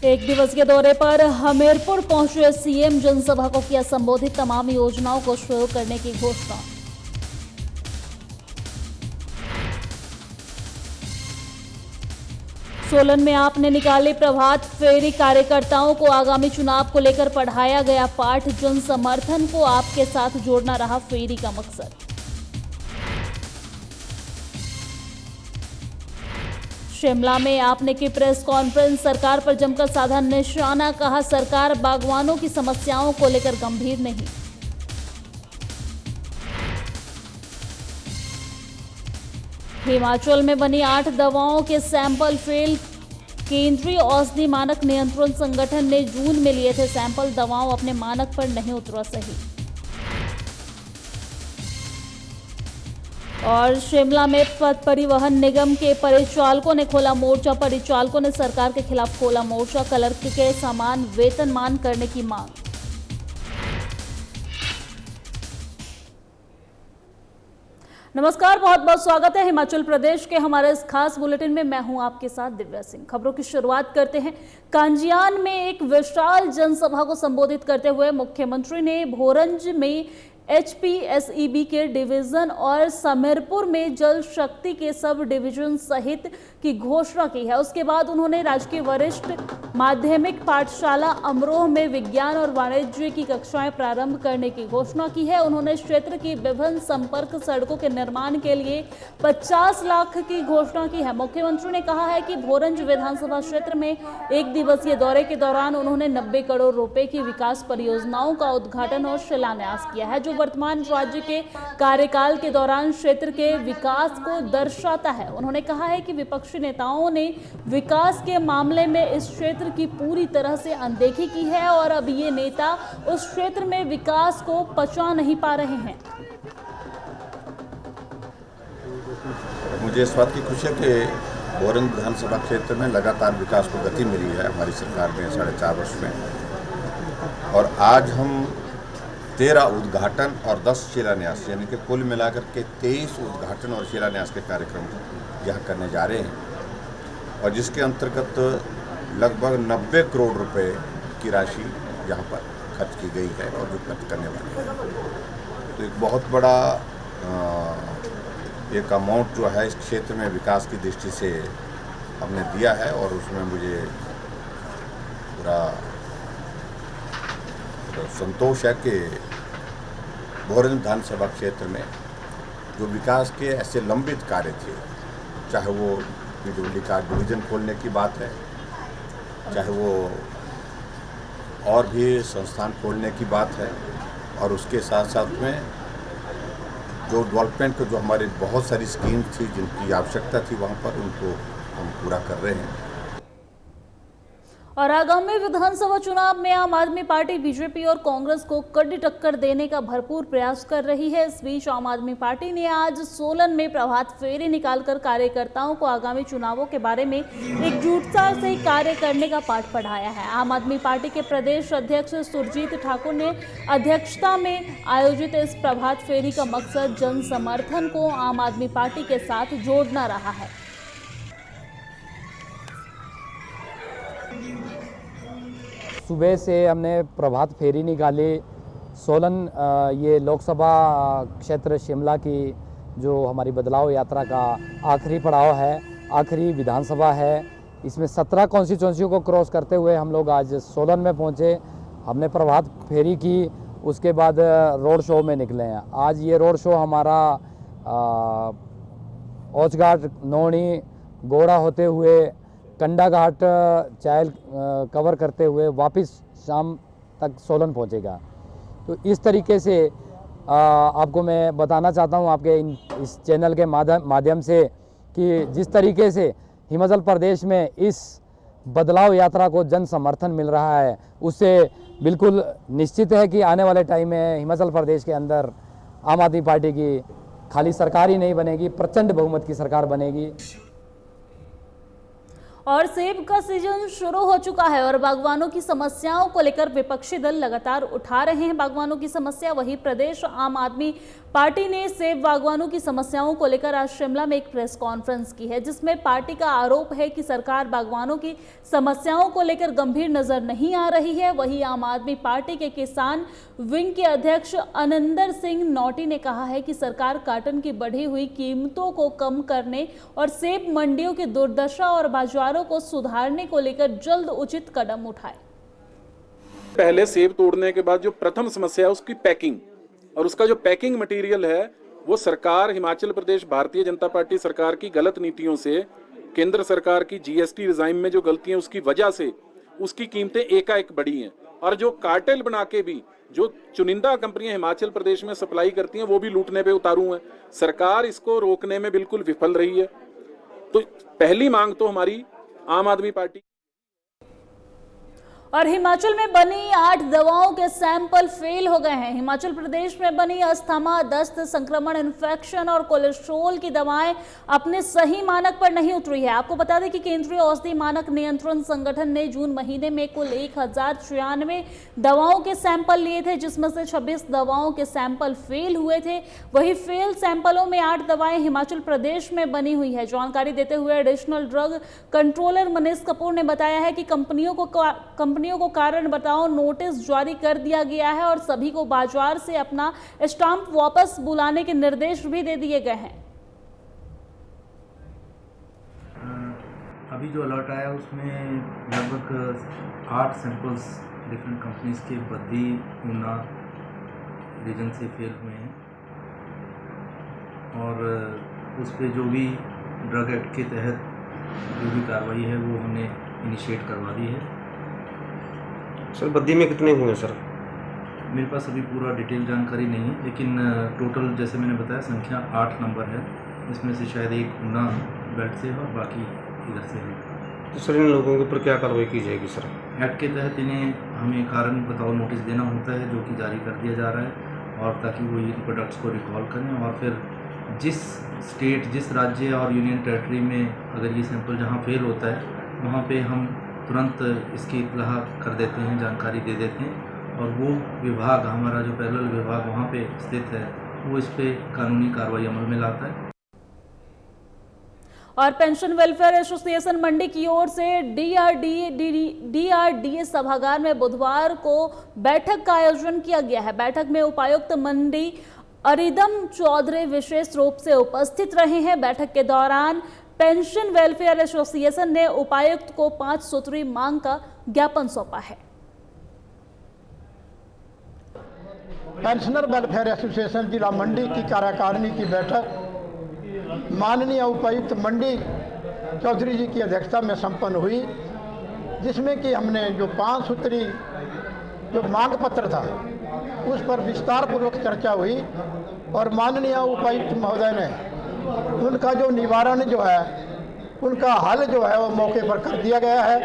एक दिवसीय दौरे पर हमीरपुर पहुंचे सीएम जनसभा को किया संबोधित, तमाम योजनाओं को शुरू करने की घोषणा। सोलन में आपने निकाली प्रभात फेरी, कार्यकर्ताओं को आगामी चुनाव को लेकर पढ़ाया गया पाठ, जन समर्थन को आपके साथ जोड़ना रहा फेरी का मकसद। शिमला में आपने की प्रेस कॉन्फ्रेंस, सरकार पर जमकर साधा निशाना, कहा सरकार बागवानों की समस्याओं को लेकर गंभीर नहीं। हिमाचल में बनी 8 दवाओं के सैंपल फेल, केंद्रीय औषधि मानक नियंत्रण संगठन ने जून में लिए थे सैंपल, दवाओं अपने मानक पर नहीं उतरा सही। और शिमला में पथ परिवहन निगम के परिचालकों ने खोला मोर्चा, परिचालकों ने सरकार के खिलाफ खोला मोर्चा, क्लर्क के समान वेतनमान करने की मांग। नमस्कार, बहुत बहुत स्वागत है हिमाचल प्रदेश के हमारे इस खास बुलेटिन में। मैं हूं आपके साथ दिव्या सिंह। खबरों की शुरुआत करते हैं। कांजियान में एक विशाल जनसभा को संबोधित करते हुए मुख्यमंत्री ने भोरंज में HPSEB के डिवीजन और समीरपुर में जल शक्ति के सब डिवीजन सहित की घोषणा की है। उसके बाद उन्होंने राजकीय वरिष्ठ माध्यमिक पाठशाला अमरोह में विज्ञान और वाणिज्य की कक्षाएं प्रारंभ करने की घोषणा की है। उन्होंने क्षेत्र की विभिन्न संपर्क सड़कों के निर्माण के लिए 50 लाख की घोषणा की है। मुख्यमंत्री ने कहा है कि भोरंज विधानसभा क्षेत्र में एक दिवसीय दौरे के दौरान उन्होंने 90 करोड़ रुपए की विकास परियोजनाओं का उद्घाटन और शिलान्यास किया है, जो वर्तमान राज्य के कार्यकाल के दौरान क्षेत्र के विकास को दर्शाता है। उन्होंने कहा है कि विपक्षी नेताओं ने विकास के मामले में इस क्षेत्र की पूरी तरह से अनदेखी की है और अब ये नेता उस क्षेत्र में विकास को पचा नहीं पा रहे हैं। मुझे इस बात की खुशी है कि भोरंज विधानसभा क्षेत्र में लगातार विकास को गति मिली है हमारी सरकार में 4.5 वर्ष में, और आज हम 13 उद्घाटन और 10 शिलान्यास, यानी कि कुल मिलाकर के 23 उद्घाटन और शिलान्यास के कार्यक्रम यहाँ करने जा रहे हैं, और जिसके अंतर्गत लगभग 90 करोड़ रुपए की राशि यहाँ पर खर्च की गई है और जो खर्च करने वाली है। तो एक बहुत बड़ा एक अमाउंट जो है इस क्षेत्र में विकास की दृष्टि से हमने दिया है, और उसमें मुझे पूरा संतोष है कि भोरंज विधानसभा क्षेत्र में जो विकास के ऐसे लंबित कार्य थे, चाहे वो PWD का डिवीज़न खोलने की बात है, चाहे वो और भी संस्थान खोलने की बात है, और उसके साथ साथ में जो डेवलपमेंट को जो हमारी बहुत सारी स्कीम थी जिनकी आवश्यकता थी वहाँ पर उनको हम पूरा कर रहे हैं। और आगामी विधानसभा चुनाव में आम आदमी पार्टी बीजेपी और कांग्रेस को कड़ी टक्कर देने का भरपूर प्रयास कर रही है। इस बीच आम आदमी पार्टी ने आज सोलन में प्रभात फेरी निकालकर कार्यकर्ताओं को आगामी चुनावों के बारे में एकजुटता से कार्य करने का पाठ पढ़ाया है। आम आदमी पार्टी के प्रदेश अध्यक्ष सुरजीत ठाकुर ने अध्यक्षता में आयोजित इस प्रभात फेरी का मकसद जन समर्थन को आम आदमी पार्टी के साथ जोड़ना रहा है। सुबह से हमने प्रभात फेरी निकाली। सोलन ये लोकसभा क्षेत्र शिमला की जो हमारी बदलाव यात्रा का आखिरी पड़ाव है, आखिरी विधानसभा है। इसमें 17 कॉन्स्टिट्यूंसियों को क्रॉस करते हुए हम लोग आज सोलन में पहुंचे। हमने प्रभात फेरी की, उसके बाद रोड शो में निकले हैं। आज ये रोड शो हमारा औचघाट, नौणी, गोड़ा होते हुए कंडा घाट, चायल कवर करते हुए वापस शाम तक सोलन पहुंचेगा। तो इस तरीके से आपको मैं बताना चाहता हूं आपके इस चैनल के माध्यम से कि जिस तरीके से हिमाचल प्रदेश में इस बदलाव यात्रा को जन समर्थन मिल रहा है, उससे बिल्कुल निश्चित है कि आने वाले टाइम में हिमाचल प्रदेश के अंदर आम आदमी पार्टी की खाली सरकार ही नहीं बनेगी, प्रचंड बहुमत की सरकार बनेगी। और सेब का सीजन शुरू हो चुका है और बागवानों की समस्याओं को लेकर विपक्षी दल लगातार उठा रहे हैं बागवानों की समस्या। वहीं प्रदेश आम आदमी पार्टी ने सेब बागवानों की समस्याओं को लेकर आज शिमला में एक प्रेस कॉन्फ्रेंस की है, जिसमें पार्टी का आरोप है कि सरकार बागवानों की समस्याओं को लेकर गंभीर नजर नहीं आ रही है। वहीं आम आदमी पार्टी के किसान विंग के अध्यक्ष अनिंदर सिंह नौटी ने कहा है कि सरकार कॉटन की बढ़ी हुई कीमतों को कम करने और सेब मंडियों की दुर्दशा और बाजारों को सुधारने को लेकर जल्द उचित कदम उठाए। पहले सेब तोड़ने के बाद जो प्रथम समस्या है उसकी पैकिंग, और उसका जो पैकिंग मटेरियल है वो सरकार, हिमाचल प्रदेश भारतीय जनता पार्टी सरकार की गलत नीतियों से, केंद्र सरकार की जीएसटी रिजाइम में जो गलतियां उसकी वजह से उसकी कीमतें एकाएक बढ़ी हैं। और जो कार्टेल बना के भी जो चुनिंदा कंपनियां हिमाचल प्रदेश में सप्लाई करती हैं वो भी लूटने पे उतारू हैं। सरकार इसको रोकने में बिल्कुल विफल रही है। तो पहली मांग तो हमारी आम आदमी पार्टी। और हिमाचल में बनी 8 दवाओं के सैंपल फेल हो गए हैं। हिमाचल प्रदेश में बनी अस्थमा, दस्त, संक्रमण, इन्फेक्शन और कोलेस्ट्रॉल की दवाएं अपने सही मानक पर नहीं उतरी है। आपको बता दें कि केंद्रीय औषधि मानक नियंत्रण संगठन ने जून महीने में कुल 1096 दवाओं के सैंपल लिए थे, जिसमें से 26 दवाओं के सैंपल फेल हुए थे। वही फेल सैंपलों में 8 दवाएं हिमाचल प्रदेश में बनी हुई है। जानकारी देते हुए additional drug controller Manish Kapoor ने बताया है कि कंपनियों को कारण बताओ नोटिस जारी कर दिया गया है और सभी को बाजार से अपना स्टाम्प वापस बुलाने के निर्देश भी दे दिए गए हैं। अभी जो अलर्ट आया उसमें लगभग 8 सैंपल्स डिफरेंट कंपनीज के बद्दी, ऊना रीजन से फेल हुए हैं और उस पर जो भी ड्रग एक्ट के तहत जो भी कार्रवाई है वो हमने इनिशिएट करवा दी है। सर बद्दी में कितने हुए सर? मेरे पास अभी पूरा डिटेल जानकारी नहीं है, लेकिन टोटल जैसे मैंने बताया संख्या 8 नंबर है। इसमें से शायद एक ऊना बेल्ट से है और बाकी इधर से है। तो सर इन लोगों के ऊपर क्या कार्रवाई की जाएगी सर? एक्ट के तहत इन्हें हमें कारण बताओ नोटिस देना होता है, जो कि जारी कर दिया जा रहा है, और ताकि वो इन प्रोडक्ट्स को रिकॉल करें और फिर जिस स्टेट, जिस राज्य और यूनियन टेरिटरी में अगर ये सैंपल जहाँ फेल होता है वहाँ पे हम तुरंत इसकी इत्तला कर देते हैं, जानकारी दे देते हैं और वो विभाग, हमारा जो पैरेलल विभाग वहाँ पे स्थित है, वो इस पे कानूनी कार्रवाई अमल में लाता है। और पेंशन वेलफेयर एसोसिएशन मंडी की ओर से डीआरडीए सभागार में बुधवार को बैठक का आयोजन किया गया है। बैठक में उपायुक्त मंडी अरिदम चौधरी विशेष रूप से उपस्थित रहे हैं। बैठक के दौरान पेंशन वेलफेयर एसोसिएशन ने उपायुक्त को 5 सूत्री मांग का ज्ञापन सौंपा है। पेंशनर वेलफेयर एसोसिएशन जिला मंडी की कार्यकारिणी की बैठक माननीय उपायुक्त मंडी चौधरी जी की अध्यक्षता में संपन्न हुई, जिसमें कि हमने जो 5 सूत्री जो मांग पत्र था उस पर विस्तार पूर्वक चर्चा हुई और माननीय उपायुक्त महोदय ने उनका जो निवारण जो है, उनका हल जो है वो मौके पर कर दिया गया है।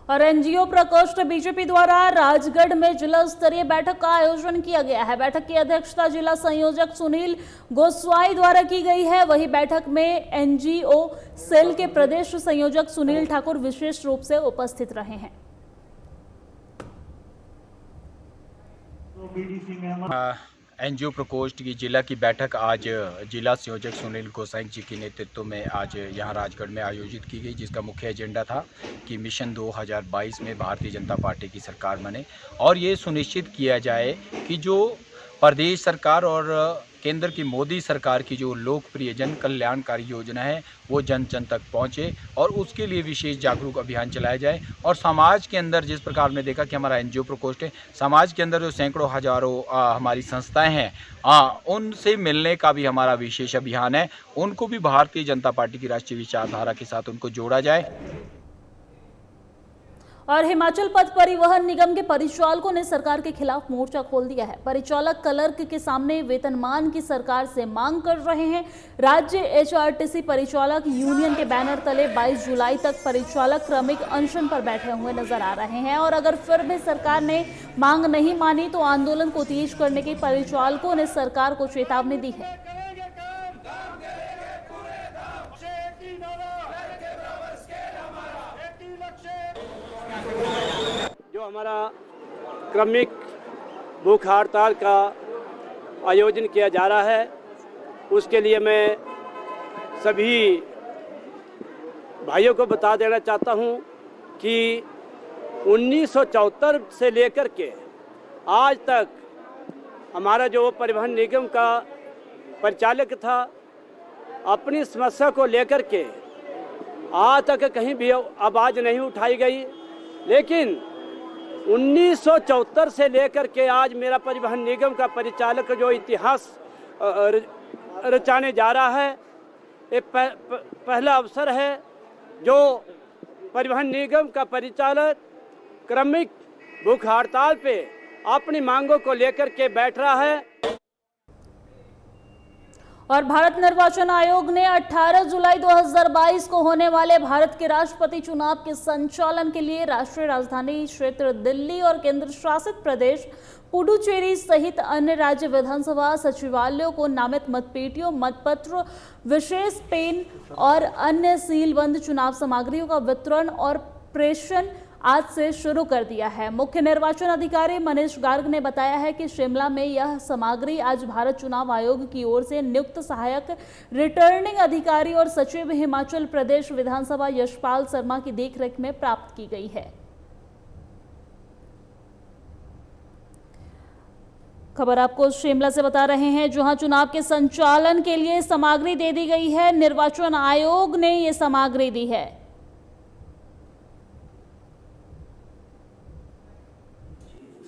और एनजीओ प्रकोष्ठ बीजेपी द्वारा राजगढ़ में जिला स्तरीय बैठक का आयोजन किया गया है। बैठक की अध्यक्षता जिला संयोजक सुनील गोस्वाई द्वारा की गई है। वही बैठक में एनजीओ सेल के प्रदेश संयोजक सुनील ठाकुर विशेष रूप से उपस्थित रहे हैं। एनजीओ प्रकोष्ठ की जिला की बैठक आज जिला संयोजक सुनील गोसाई जी के नेतृत्व में आज यहाँ राजगढ़ में आयोजित की गई, जिसका मुख्य एजेंडा था कि मिशन 2022 में भारतीय जनता पार्टी की सरकार बने और ये सुनिश्चित किया जाए कि जो प्रदेश सरकार और केंद्र की मोदी सरकार की जो लोकप्रिय जन कल्याणकारी योजना है वो जन जन तक पहुंचे और उसके लिए विशेष जागरूक अभियान चलाया जाए। और समाज के अंदर जिस प्रकार में देखा कि हमारा एनजीओ प्रकोष्ठ है, समाज के अंदर जो सैकड़ों हजारों हमारी संस्थाएं हैं उनसे मिलने का भी हमारा विशेष अभियान है। उनको भी भारतीय जनता पार्टी की राष्ट्रीय विचारधारा के साथ उनको जोड़ा जाए। और हिमाचल पथ परिवहन निगम के परिचालकों ने सरकार के खिलाफ मोर्चा खोल दिया है। परिचालक क्लर्क के सामने वेतनमान की सरकार से मांग कर रहे हैं। राज्य एचआरटीसी परिचालक यूनियन के बैनर तले 22 जुलाई तक परिचालक क्रमिक अनशन पर बैठे हुए नजर आ रहे हैं और अगर फिर भी सरकार ने मांग नहीं मानी तो आंदोलन को तेज करने की परिचालकों ने सरकार को चेतावनी दी है। हमारा क्रमिक भूख हड़ताल का आयोजन किया जा रहा है, उसके लिए मैं सभी भाइयों को बता देना चाहता हूं कि 1974 से लेकर के आज तक हमारा जो परिवहन निगम का परिचालक था, अपनी समस्या को लेकर के आज तक कहीं भी आवाज़ नहीं उठाई गई। लेकिन 1974 से लेकर के आज मेरा परिवहन निगम का परिचालक जो इतिहास रचाने जा रहा है, ये पहला अवसर है जो परिवहन निगम का परिचालक क्रमिक भूख हड़ताल पे अपनी मांगों को लेकर के बैठ रहा है। और भारत निर्वाचन आयोग ने 18 जुलाई 2022 को होने वाले भारत के राष्ट्रपति चुनाव के संचालन के लिए राष्ट्रीय राजधानी क्षेत्र दिल्ली और केंद्र शासित प्रदेश पुडुचेरी सहित अन्य राज्य विधानसभा सचिवालयों को नामित मतपेटियों, मतपत्र, विशेष पेन और अन्य सीलबंद चुनाव सामग्रियों का वितरण और प्रेषण आज से शुरू कर दिया है। मुख्य निर्वाचन अधिकारी मनीष गार्ग ने बताया है कि शिमला में यह सामग्री आज भारत चुनाव आयोग की ओर से नियुक्त सहायक रिटर्निंग अधिकारी और सचिव हिमाचल प्रदेश विधानसभा यशपाल शर्मा की देखरेख में प्राप्त की गई है। खबर आपको शिमला से बता रहे हैं, जहां चुनाव के संचालन के लिए सामग्री दे दी गई है। निर्वाचन आयोग ने ये सामग्री दी है।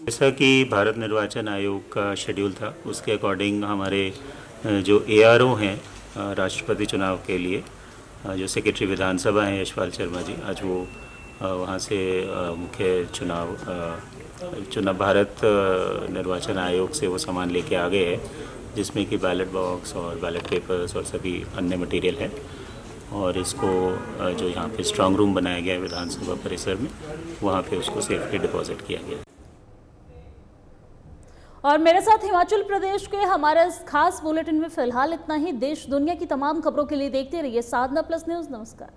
जैसा कि भारत निर्वाचन आयोग का शेड्यूल था, उसके अकॉर्डिंग हमारे जो ARO हैं राष्ट्रपति चुनाव के लिए, जो सेक्रेटरी विधानसभा हैं यशपाल शर्मा जी, आज वो वहाँ से मुख्य चुनाव भारत निर्वाचन आयोग से वो सामान लेके आ गए हैं, जिसमें कि बैलेट बॉक्स और बैलेट पेपर्स और सभी अन्य मटेरियल है। और इसको जो यहाँ पे स्ट्रांग रूम बनाया गया है विधानसभा परिसर में, वहाँ पे उसको सेफली डिपॉजिट किया गया। और मेरे साथ हिमाचल प्रदेश के हमारे इस खास बुलेटिन में फिलहाल इतना ही। देश दुनिया की तमाम खबरों के लिए देखते रहिए साधना प्लस न्यूज़। नमस्कार।